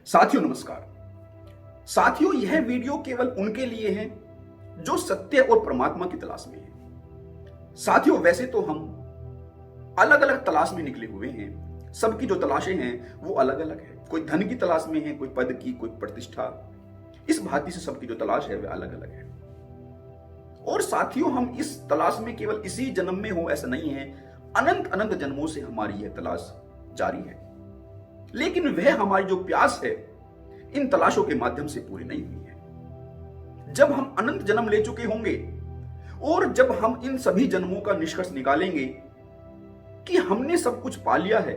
साथियों नमस्कार। साथियों, यह वीडियो केवल उनके लिए है जो सत्य और परमात्मा की तलाश में है। साथियों, वैसे तो हम अलग अलग तलाश में निकले हुए हैं। सबकी जो तलाशें हैं वो अलग अलग है। कोई धन की तलाश में है, कोई पद की, कोई प्रतिष्ठा। इस भांति से सबकी जो तलाश है वह अलग अलग है। और साथियों, हम इस तलाश में केवल इसी जन्म में हो ऐसा नहीं है। अनंत अनंत जन्मों से हमारी यह तलाश जारी है। लेकिन वह हमारी जो प्यास है इन तलाशों के माध्यम से पूरी नहीं हुई है। जब हम अनंत जन्म ले चुके होंगे और जब हम इन सभी जन्मों का निष्कर्ष निकालेंगे कि हमने सब कुछ पा लिया है,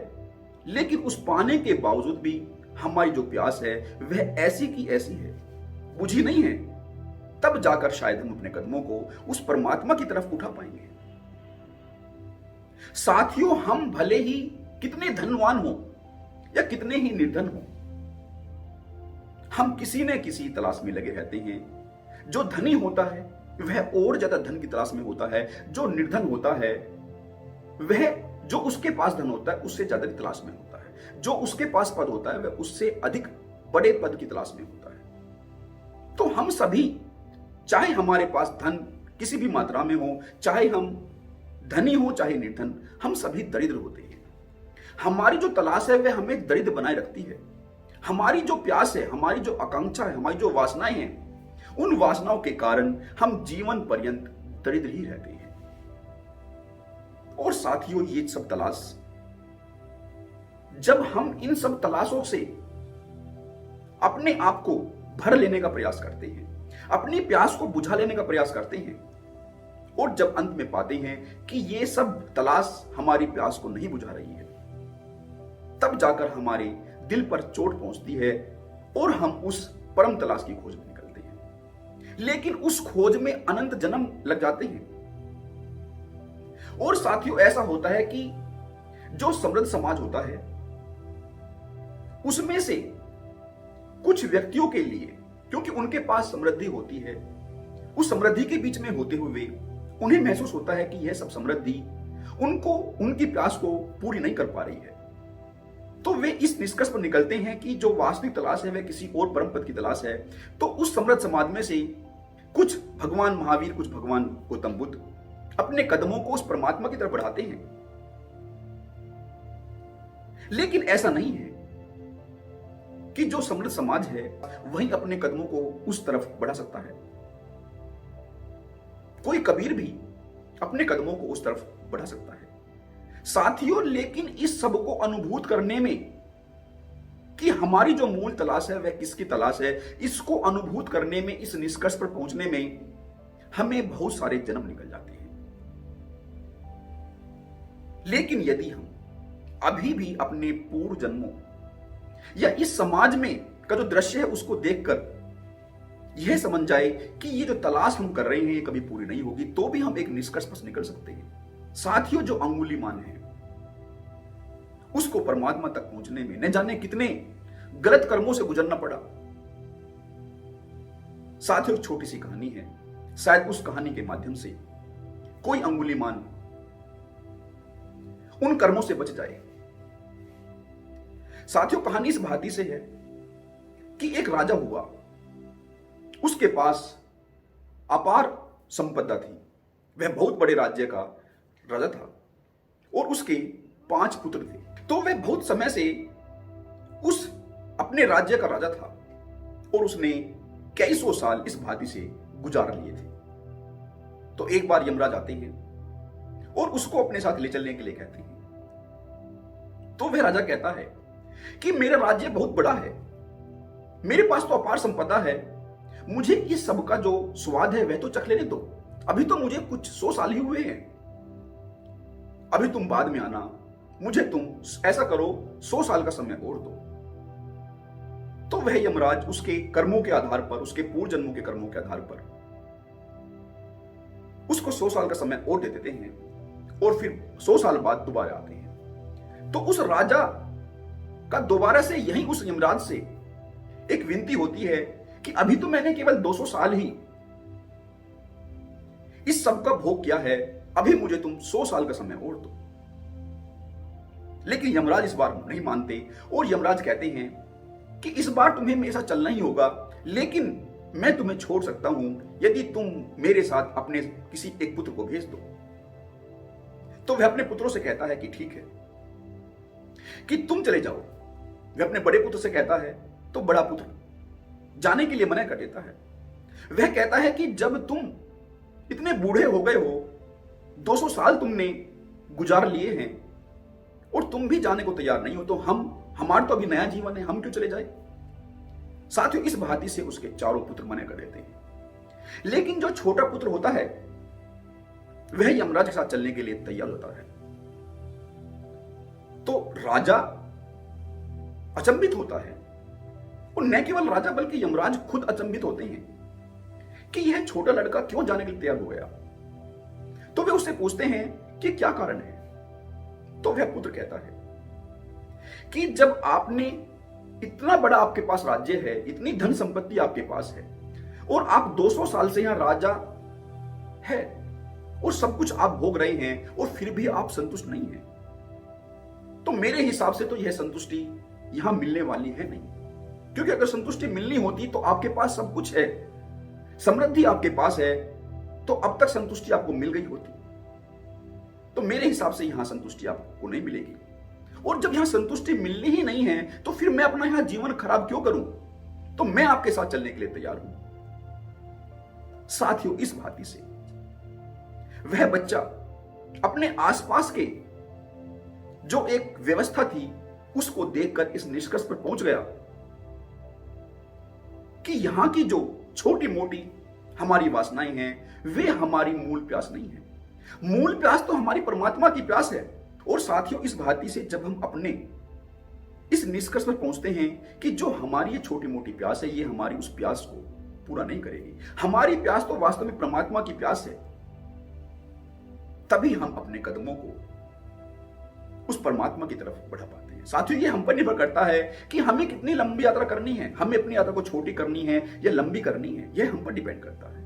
लेकिन उस पाने के बावजूद भी हमारी जो प्यास है वह ऐसी की ऐसी है, बुझी नहीं है, तब जाकर शायद हम अपने कदमों को उस परमात्मा की तरफ उठा पाएंगे। साथियों, हम भले ही कितने धनवान हो या कितने ही निर्धन हो, हम किसी न किसी तलाश में लगे रहते हैं। जो धनी होता है वह और ज्यादा धन की तलाश में होता है। जो निर्धन होता है वह जो उसके पास धन होता है उससे ज्यादा की तलाश में होता है। जो उसके पास पद होता है वह उससे अधिक बड़े पद की तलाश में होता है। तो हम सभी, चाहे हमारे पास धन किसी भी मात्रा में हो, चाहे हम धनी हो चाहे निर्धन, हम सभी दरिद्र होते हैं। हमारी जो तलाश है वह हमें दरिद्र बनाए रखती है। हमारी जो प्यास है, हमारी जो आकांक्षा है, हमारी जो वासनाएं हैं, उन वासनाओं के कारण हम जीवन पर्यंत दरिद्र ही रहते हैं। और साथियों, ये सब तलाश, जब हम इन सब तलाशों से अपने आप को भर लेने का प्रयास करते हैं, अपनी प्यास को बुझा लेने का प्रयास करते हैं, और जब अंत में पाते हैं कि ये सब तलाश हमारी प्यास को नहीं बुझा रही है, तब जाकर हमारे दिल पर चोट पहुंचती है और हम उस परम तलाश की खोज में निकलते हैं। लेकिन उस खोज में अनंत जन्म लग जाते हैं। और साथियों, ऐसा होता है कि जो समृद्ध समाज होता है उसमें से कुछ व्यक्तियों के लिए, क्योंकि उनके पास समृद्धि होती है, उस समृद्धि के बीच में होते हुए उन्हें महसूस होता है कि यह सब समृद्धि उनको, उनकी प्यास को पूरी नहीं कर पा रही है। तो वे इस निष्कर्ष पर निकलते हैं कि जो वास्तविक तलाश है वह किसी और परम पद की तलाश है। तो उस समृद्ध समाज में से कुछ भगवान महावीर, कुछ भगवान गौतम बुद्ध अपने कदमों को उस परमात्मा की तरफ बढ़ाते हैं। लेकिन ऐसा नहीं है कि जो समृद्ध समाज है वही अपने कदमों को उस तरफ बढ़ा सकता है। कोई कबीर भी अपने कदमों को उस तरफ बढ़ा सकता है। साथियों, लेकिन इस सब को अनुभूत करने में कि हमारी जो मूल तलाश है वह किसकी तलाश है, इसको अनुभूत करने में, इस निष्कर्ष पर पहुंचने में हमें बहुत सारे जन्म निकल जाते हैं। लेकिन यदि हम अभी भी अपने पूर्व जन्मों या इस समाज में का जो दृश्य है उसको देखकर यह समझ जाए कि ये जो तलाश हम कर रहे हैं ये कभी पूरी नहीं होगी, तो भी हम एक निष्कर्ष पर निकल सकते हैं। साथियों, जो अंगुलीमान है उसको परमात्मा तक पहुंचने में न जाने कितने गलत कर्मों से गुजरना पड़ा। साथियों, एक छोटी सी कहानी है, शायद उस कहानी के माध्यम से कोई अंगुलीमान उन कर्मों से बच जाए। साथियों, कहानी इस भांति से है कि एक राजा हुआ, उसके पास अपार संपदा थी। वह बहुत बड़े राज्य का राजा था और उसके 5 पुत्र थे। तो वह बहुत समय से उस अपने राज्य का राजा था और उसने कई सौ साल इस भांति से गुजार लिए थे। तो एक बार यमराज आते हैं और उसको अपने साथ ले चलने के लिए कहते हैं। तो वह राजा कहता है कि मेरा राज्य बहुत बड़ा है, मेरे पास तो अपार संपदा है, मुझे इस सब का जो स्वाद है वह तो चख लेने दो। अभी तो मुझे कुछ 100 साल ही हुए हैं, अभी तुम बाद में आना, मुझे तुम ऐसा करो 100 साल का समय और दो। तो वह यमराज उसके कर्मों के आधार पर, उसके पूर्व जन्मों के कर्मों के आधार पर उसको 100 साल का समय और दे देते हैं और फिर 100 साल बाद दोबारा आते हैं। तो उस राजा का दोबारा से यही उस यमराज से एक विनती होती है कि अभी तो मैंने केवल 200 साल ही इस सब का भोग किया है, अभी मुझे तुम 100 साल का समय और दो। लेकिन यमराज इस बार नहीं मानते और यमराज कहते हैं कि इस बार तुम्हें मेरे साथ चलना ही होगा, लेकिन मैं तुम्हें छोड़ सकता हूं यदि तुम मेरे साथ अपने किसी एक पुत्र को भेज दो। तो वह अपने पुत्रों से कहता है कि ठीक है कि तुम चले जाओ। वह अपने बड़े पुत्र से कहता है तो बड़ा पुत्र जाने के लिए मना कर देता है। वह कहता है कि जब तुम इतने बूढ़े हो गए हो, 200 साल तुमने गुजार लिए हैं और तुम भी जाने को तैयार नहीं हो, तो हमारा तो अभी नया जीवन है, हम क्यों चले जाए। साथियों, इस बात से उसके चारों पुत्र मना कर देते हैं। लेकिन जो छोटा पुत्र होता है वह यमराज के साथ चलने के लिए तैयार होता है। तो राजा अचंभित होता है, और न केवल राजा बल्कि यमराज खुद अचंभित होते हैं कि यह छोटा लड़का क्यों जाने के लिए तैयार हो गया। तो वे उससे पूछते हैं कि क्या कारण है। तो वह पुत्र कहता है कि जब आपने इतना बड़ा आपके पास राज्य है, इतनी धन संपत्ति आपके पास है, और आप 200 साल से यहां राजा है और सब कुछ आप भोग रहे हैं, और फिर भी आप संतुष्ट नहीं हैं, तो मेरे हिसाब से तो यह संतुष्टि यहां मिलने वाली है नहीं। क्योंकि अगर संतुष्टि मिलनी होती तो आपके पास सब कुछ है, समृद्धि आपके पास है, तो अब तक संतुष्टि आपको मिल गई होती। तो मेरे हिसाब से यहां संतुष्टि आपको नहीं मिलेगी, और जब यहां संतुष्टि मिलनी ही नहीं है तो फिर मैं अपना यहां जीवन खराब क्यों करूं। तो मैं आपके साथ चलने के लिए तैयार हूं। साथियों, इस भांति से वह बच्चा अपने आसपास के जो एक व्यवस्था थी उसको देखकर इस निष्कर्ष पर पहुंच गया कि यहां की जो छोटी मोटी हमारी वासनाएं हैं वे हमारी मूल प्यास नहीं है। मूल प्यास तो हमारी परमात्मा की प्यास है। और साथियों, इस भांति से जब हम अपने इस निष्कर्ष पर पहुंचते हैं कि जो हमारी ये छोटी मोटी प्यास है ये हमारी उस प्यास को पूरा नहीं करेगी, हमारी प्यास तो वास्तव में परमात्मा की प्यास है, तभी हम अपने कदमों को उस परमात्मा की तरफ बढ़ा पाते हैं। साथियों, ये हम पर निर्भर करता है कि हमें कितनी लंबी यात्रा करनी है, हमें अपनी यात्रा को छोटी करनी है या लंबी करनी है, यह हम पर डिपेंड करता है।